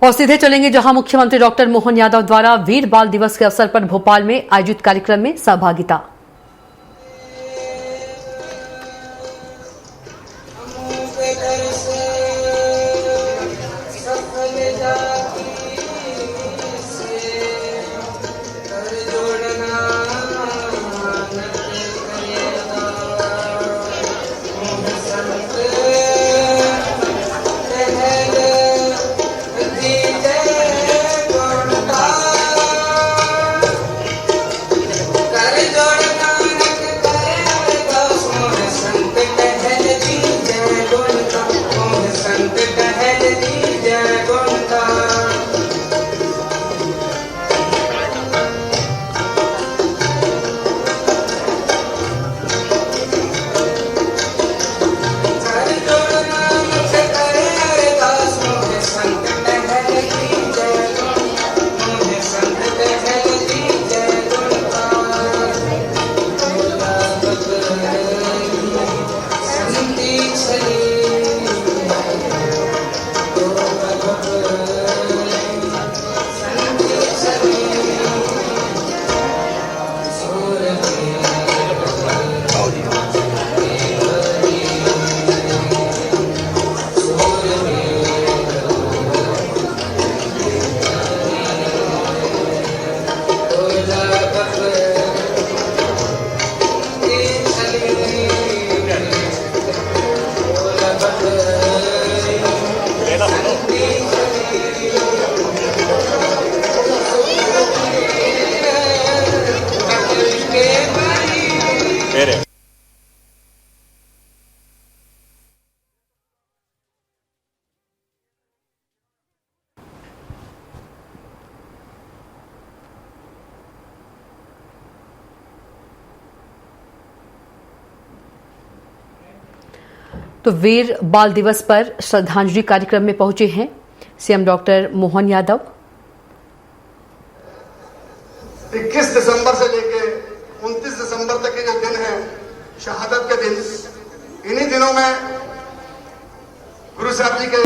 और सीधे चलेंगे जहां मुख्यमंत्री डॉक्टर मोहन यादव द्वारा वीर बाल दिवस के अवसर पर भोपाल में आयोजित कार्यक्रम में सहभागिता। तो वीर बाल दिवस पर श्रद्धांजलि कार्यक्रम में पहुंचे हैं सीएम डॉक्टर मोहन यादव। 21 दिसंबर से लेकर 29 दिसंबर तक के जो दिन है शहादत के दिन, इन्हीं दिनों में गुरु साहब जी के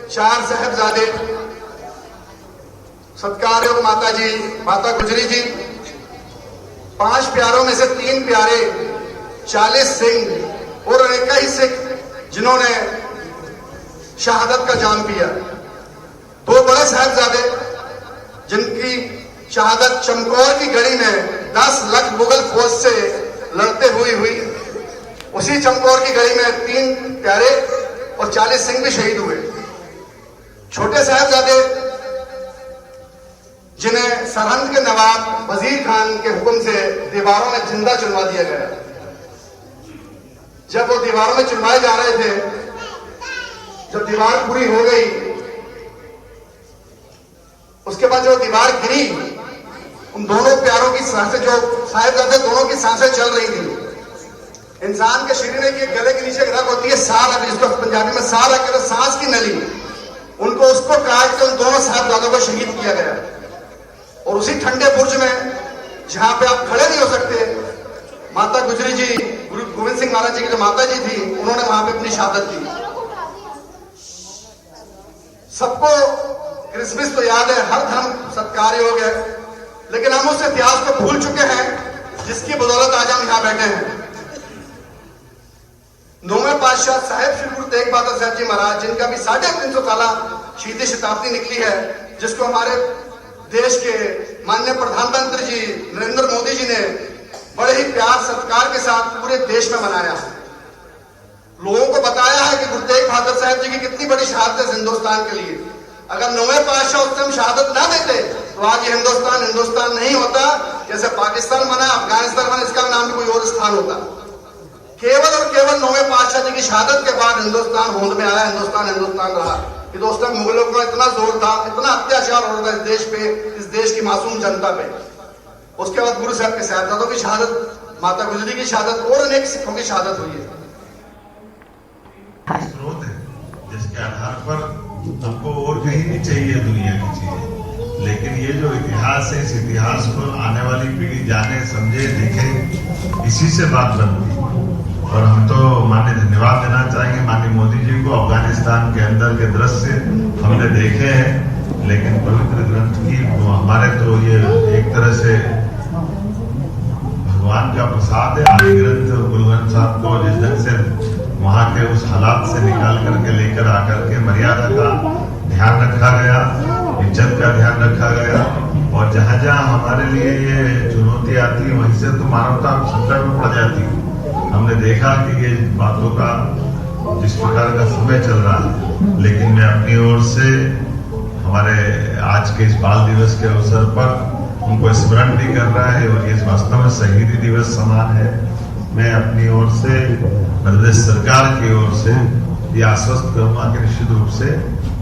4 साहिबजादे सत्कारयोग माता जी, माता गुजरी जी, 5 प्यारों में से 3 प्यारे 40 सिंह और कई सिख जिन्होंने शहादत का जाम पिया। 2 बड़े साहिबजादे जिनकी शहादत चमकौर की गढ़ी में 10 लाख मुगल फौज से लड़ते हुई। उसी चमकौर की गढ़ी में 3 प्यारे और 40 सिंह भी शहीद हुए। छोटे साहिबजादे जिन्हें सरहंद के नवाब वजीर खान के हुक्म से दीवारों में जिंदा चुनवा दिया गया। जब वो दीवारों में चुनवाए जा रहे थे, जब दीवार पूरी हो गई, उसके बाद जो दीवार गिरी, उन दोनों प्यारों की सांसें, जो साहिबजादे दोनों की सांसें चल रही थी। इंसान के शरीर में गले के नीचे रग होती है साल, जिसको पंजाबी में साल है, कहते सांस की नली, उनको उसको काट के उन दोनों साहिबजादों को शहीद किया गया। और उसी ठंडे बुर्ज में जहां पे आप खड़े नहीं हो सकते, माता गुजरी जी, गुरु गोविंद सिंह महाराज जी की जो माता जी थी, उन्होंने वहां पे अपनी शहादत दी। सबको क्रिसमस तो याद है, हर धर्म सत्कार योग है, लेकिन हम उस इतिहास को भूल चुके हैं जिसकी बदौलत आज हम यहां बैठे हैं। 9वें पातशाह साहेब श्री गुरु तेग बहादुर साहब जी महाराज, जिनका भी 350 साला शहीदी शताब्दी निकली है, जिसको हमारे देश के माननीय प्रधानमंत्री जी नरेंद्र मोदी जी ने बड़े ही प्यार सत्कार के साथ पूरे देश में मनाया। लोगों को बताया है कि गुरु तेग बहादुर साहब जी की कितनी बड़ी शहादत है हिंदुस्तान के लिए। अगर 9वें पातशाह उस टाइम शहादत ना देते तो आज ये हिंदुस्तान नहीं होता। जैसे पाकिस्तान बना, अफगानिस्तान बना, इसका नाम भी कोई और स्थान होता। केवल और केवल 9वें पातशाह जी की शहादत के बाद हिंदुस्तान होंद में आया, हिंदुस्तान रहा। कि दोस्तों, मुगलों का इतना जोर था, इतना अत्याचार हो रहा था इस देश पे, इस देश की मासूम जनता पे। उसके बाद गुरु साहब के साहिबजादों की शहादत, माता गुजरी की शहादत और अनेक सिखों की शहादत हुई है। स्रोत है जिसके आधार पर हमको और कहीं नहीं चाहिए दुनिया की चीजें, लेकिन ये जो इतिहास है, इस इतिहास को आने वाली पीढ़ी जाने, समझे, देखे, इसी से बात बनती है। और हम तो माननीय धन्यवाद देना चाहेंगे माननीय मोदी जी को। अफगानिस्तान के अंदर के दृश्य हमने देखे हैं लेकिन पवित्र ग्रंथ की वो हमारे तो ये एक तरह से भगवान का प्रसाद है। आदि ग्रंथ गुरु ग्रंथ साहब को जिस ढंग से वहां के उस हालात से निकाल करके लेकर आकर के मर्यादा का ध्यान रखा गया, इज्जत का ध्यान रखा गया, और जहां जहां हमारे लिए ये चुनौती आती है वहीं से तो मानवता संकट में पड़ जाती है। हमने देखा कि ये बातों का जिस प्रकार का समय चल रहा है, लेकिन मैं अपनी ओर से हमारे आज के इस बाल दिवस के अवसर पर उनको स्मरण भी कर रहा है, और ये वास्तव में शहीदी दिवस समान है। मैं अपनी ओर से मध्य प्रदेश सरकार की ओर से ये आश्वस्त करूंगा कि निश्चित रूप से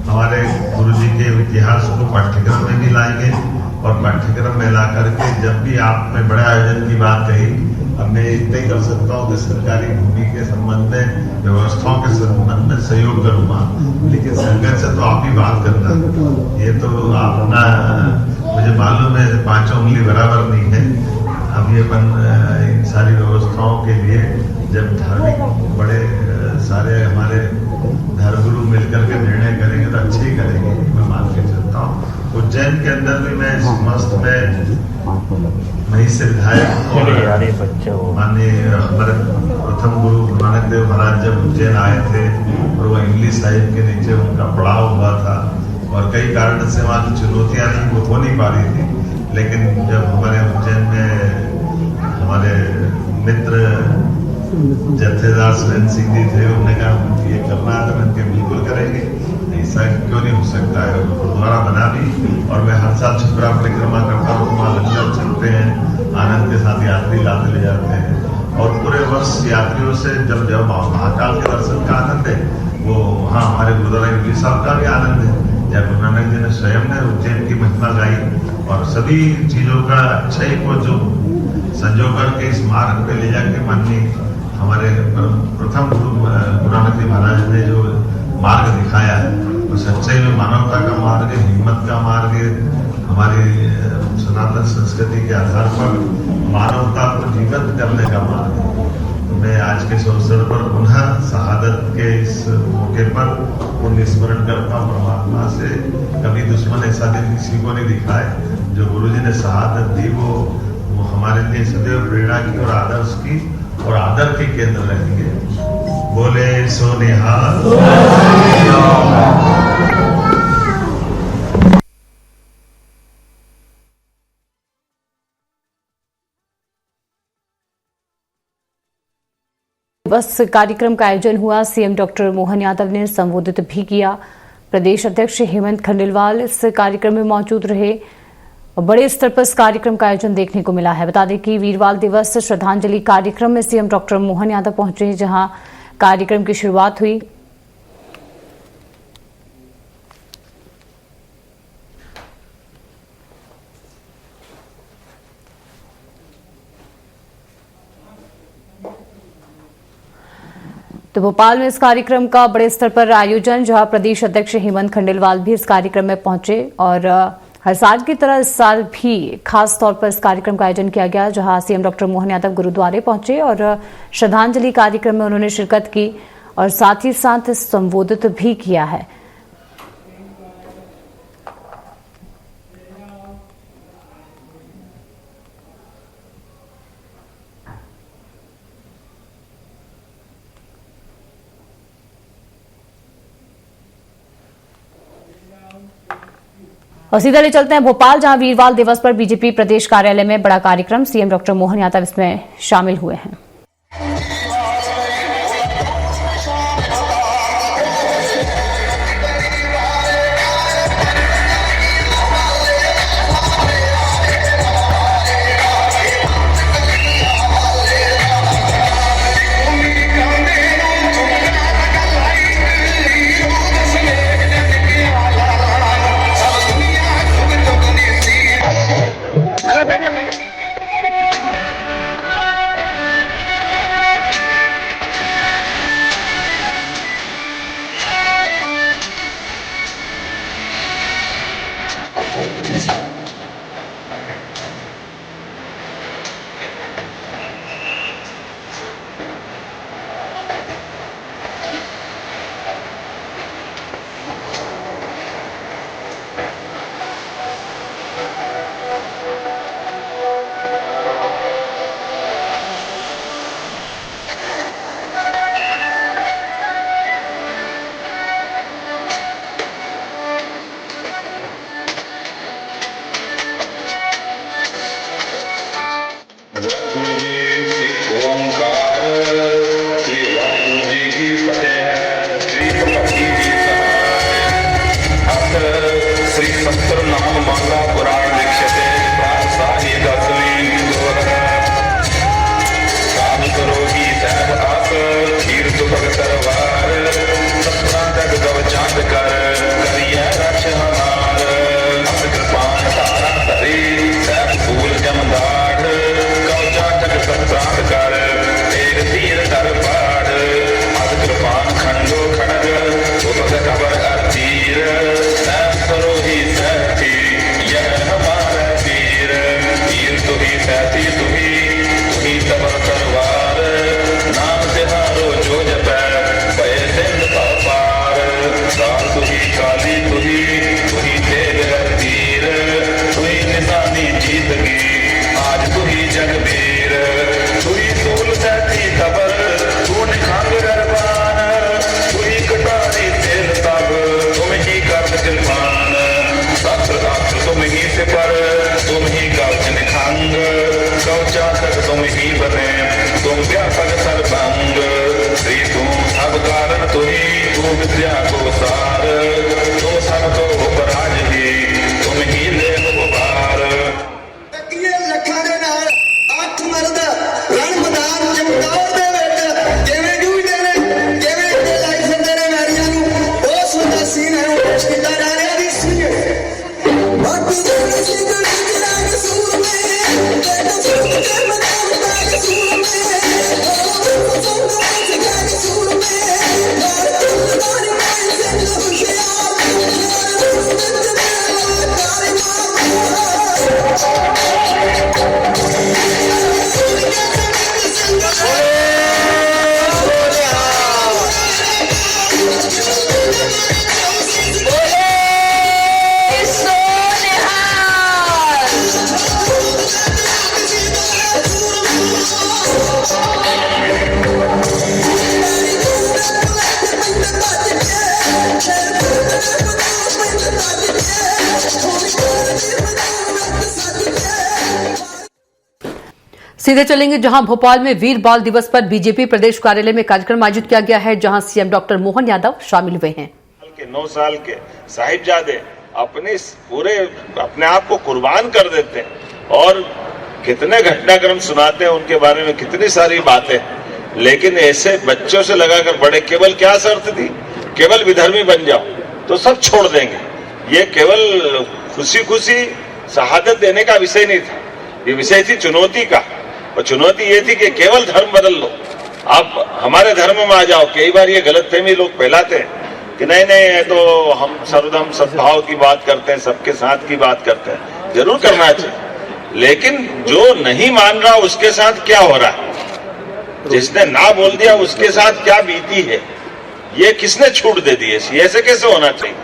हमारे गुरु जी के इतिहास को पाठ्यक्रम में भी लाएंगे, और पाठ्यक्रम में ला करके जब भी आपने बड़े आयोजन की बात कही, अब मैं इतना ही कर सकता हूँ कि सरकारी भूमि के संबंध में, व्यवस्थाओं के संबंध में सहयोग करूंगा, लेकिन संगत से तो आप ही बात करना। ये तो आप अपना, मुझे मालूम है 5 उंगली बराबर नहीं है। अब ये इन सारी व्यवस्थाओं के लिए जब धार्मिक बड़े सारे हमारे धर्मगुरु मिलकर के निर्णय करेंगे तो अच्छे ही करेंगे, मैं मान के चलता हूँ। उज्जैन के अंदर भी मैं मस्त में वहीं से विधायक और माननीय हमारे प्रथम गुरु गुरु नानक देव महाराज जब उज्जैन आए थे और वो इंग्लिश साहिब के नीचे उनका पड़ाव हुआ था, और कई कारण से वहाँ की चुनौतियां वो हो नहीं पा रही थी, लेकिन जब हमारे उज्जैन में हमारे मित्र जत्थेदार सुरेंद्र सिंह जी थे, उन्होंने कहा ये करना है तो मैं बिल्कुल करेंगे, ऐसा क्यों नहीं हो सकता है। गुरुद्वारा बना भी, और मैं हर साल छिपरा परिक्रमा करता हूँ, वहाँ लंगर चलते हैं, आनंद के साथ यात्री लाते ले जाते हैं, और पूरे वर्ष यात्रियों से जब जब महाकाल के दर्शन का आनंद है, वो वहाँ हमारे गुरुद्वारा इंग्लिश साहब का भी आनंद है, या गुरु नानक जी ने स्वयं ने उज्जैन की महिमा गाई, और सभी चीजों का अच्छाई को जो संजो करके इस मार्ग पे ले जाके माननीय हमारे प्रथम गुरु नानक जी महाराज ने जो मार्ग दिखाया है, वो सच्चाई में मानवता का मार्ग है, हिम्मत का मार्ग है, हमारी सनातन संस्कृति के आधार पर मानवता को जीवित करने का मार्ग है। मैं आज के इस अवसर पर पुनः शहादत के इस मौके पर पुण्य स्मरण करता हूँ परमात्मा से। कभी दुश्मन ऐसा दिन किसी को नहीं दिखाए, जो गुरुजी ने शहादत दी वो हमारे लिए सदैव प्रेरणा की और आदर्श की और आदर के केंद्र रहेंगे। बोले सो निहाल। बस कार्यक्रम का आयोजन हुआ, सीएम डॉक्टर मोहन यादव ने संबोधित भी किया। प्रदेश अध्यक्ष हेमंत खंडेलवाल इस कार्यक्रम में मौजूद रहे। बड़े स्तर पर इस कार्यक्रम का आयोजन देखने को मिला है। बता दें कि वीरबाल दिवस श्रद्धांजलि कार्यक्रम में सीएम डॉक्टर मोहन यादव पहुंचे, जहां कार्यक्रम की शुरुआत हुई। तो भोपाल में इस कार्यक्रम का बड़े स्तर पर आयोजन, जहां प्रदेश अध्यक्ष हेमंत खंडेलवाल भी इस कार्यक्रम में पहुंचे, और हर साल की तरह इस साल भी खास तौर पर इस कार्यक्रम का आयोजन किया गया, जहां सीएम डॉक्टर मोहन यादव गुरुद्वारे पहुंचे और श्रद्धांजलि कार्यक्रम में उन्होंने शिरकत की और साथ ही साथ संबोधित भी किया है। और सीधे चलते हैं भोपाल, जहां वीरबाल दिवस पर बीजेपी प्रदेश कार्यालय में बड़ा कार्यक्रम, सीएम डॉक्टर मोहन यादव इसमें शामिल हुए हैं। तुम ही सिपर, तुम ही कवच निखांग, कवचातक तुम ही बने, तुम व्यापक सर्वांग, श्री तू सब कारण तू ही, तू विद्या को सार, तू सब तो उपराज ही, तुम ही देव उबार। लखा दे नाल 8 मर्द रण मैदान चमकौर दे विच किवें जूझदे ने, किवें ते लाई फिरदे ने वैरियां नूं, उस सुंदर सीन है पेश कीता जा रिहा दी सुनिए। बाकी दे सिंह राग सूर में ते सूर के मैदान राग सूर में, ओ संग राग सूर में, और तुम में सिंह हुशियार, सीधे चलेंगे जहां भोपाल में वीर बाल दिवस पर बीजेपी प्रदेश कार्यालय में कार्यक्रम आयोजित किया गया है, जहां सीएम डॉक्टर मोहन यादव शामिल हुए हैं। 9 साल के साहिबजादे अपने आप को कुर्बान कर देते हैं और कितने घटनाक्रम सुनाते हैं, उनके बारे में कितनी सारी बातें, लेकिन ऐसे बच्चों से लगाकर बड़े केवल क्या शर्त थी, केवल विधर्मी बन जाओ तो सब छोड़ देंगे। ये केवल खुशी खुशी शहादत देने का विषय नहीं था, ये विषय थी चुनौती का, और चुनौती ये थी कि केवल धर्म बदल लो, आप हमारे धर्म में आ जाओ। कई बार ये गलतफहमी लोग फैलाते हैं कि नहीं है तो हम सर्वधर्म सद्भाव की बात करते हैं, सबके साथ की बात करते हैं, जरूर करना चाहिए, लेकिन जो नहीं मान रहा उसके साथ क्या हो रहा है, जिसने ना बोल दिया उसके साथ क्या बीती है, ये किसने छूट दे दी है, ऐसे कैसे होना चाहिए।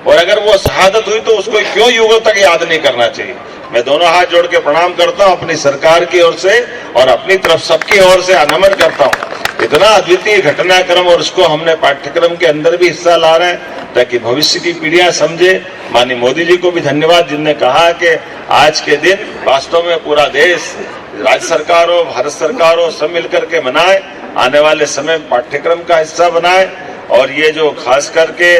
और अगर वो शहादत हुई तो उसको क्यों युगों तक याद नहीं करना चाहिए। मैं दोनों हाथ जोड़ के प्रणाम करता हूं अपनी सरकार की ओर से और अपनी तरफ सबकी ओर से नमन करता हूं। इतना अद्वितीय घटनाक्रम और उसको हमने पाठ्यक्रम के अंदर भी हिस्सा ला रहे हैं ताकि भविष्य की पीढ़ियां समझे। माननीय मोदी जी को भी धन्यवाद जिनने कहा कि आज के दिन वास्तव में पूरा देश, राज्य सरकार हो, भारत सरकार हो, सब मिलकर के मनाए, आने वाले समय पाठ्यक्रम का हिस्सा बनाए। और ये जो खास करके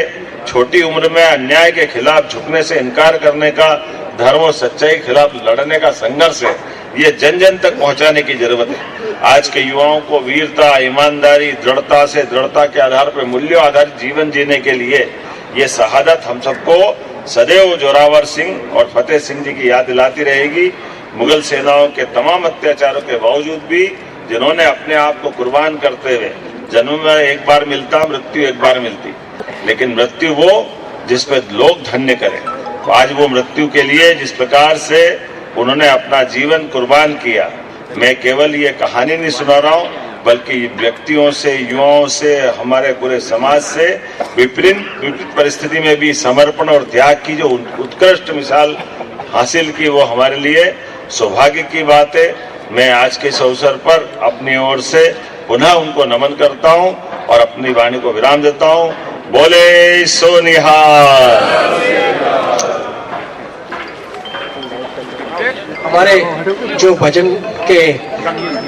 छोटी उम्र में अन्याय के खिलाफ झुकने से इनकार करने का, धर्म और सच्चाई के खिलाफ लड़ने का संघर्ष है, ये जन जन तक पहुंचाने की जरूरत है। आज के युवाओं को वीरता, ईमानदारी, दृढ़ता के आधार पर मूल्यों आधारित जीवन जीने के लिए ये शहादत हम सबको सदैव जोरावर सिंह और फतेह सिंह जी की याद दिलाती रहेगी। मुगल सेनाओं के तमाम अत्याचारों के बावजूद भी जिन्होंने अपने आप को कुर्बान करते हुए, जन्म में एक बार मिलता, मृत्यु एक बार मिलती, लेकिन मृत्यु वो जिस पे लोग धन्य करें। तो आज वो मृत्यु के लिए जिस प्रकार से उन्होंने अपना जीवन कुर्बान किया, मैं केवल ये कहानी नहीं सुना रहा हूँ, बल्कि व्यक्तियों से, युवाओं से, हमारे पूरे समाज से विपरीत परिस्थिति में भी समर्पण और त्याग की जो उत्कृष्ट मिसाल हासिल की, वो हमारे लिए सौभाग्य की बात है। मैं आज के इस अवसर पर अपनी ओर से पुनः उनको नमन करता हूं और अपनी वाणी को विराम देता हूं। बोले सो निहाल। हमारे जो भजन के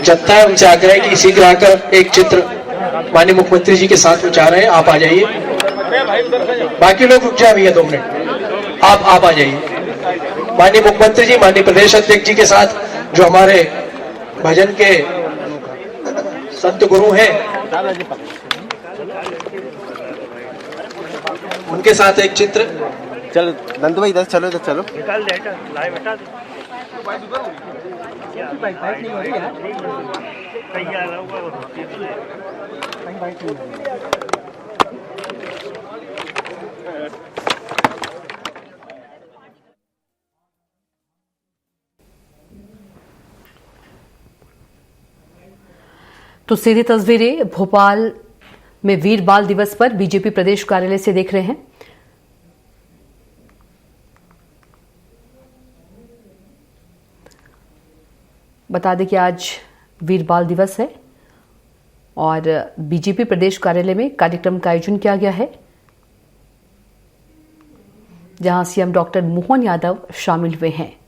जनता है उनसे आग्रह है कि शीघ्र आकर एक चित्र माननीय मुख्यमंत्री जी के साथ में चाह रहे हैं, आप आ जाइए। बाकी लोग रुक जाए भैया 2 मिनट, आप आ जाइए। माननीय मुख्यमंत्री जी, माननीय प्रदेश अध्यक्ष जी के साथ जो हमारे भजन के संत गुरु हैं, उनके साथ एक चित्र। चलो नंदू भाई इधर चलो, इधर चलो। तो सीधी तस्वीरें भोपाल में वीर बाल दिवस पर बीजेपी प्रदेश कार्यालय से देख रहे हैं। बता दें कि आज वीर बाल दिवस है और बीजेपी प्रदेश कार्यालय में कार्यक्रम का आयोजन किया गया है, जहां सीएम डॉक्टर मोहन यादव शामिल हुए हैं।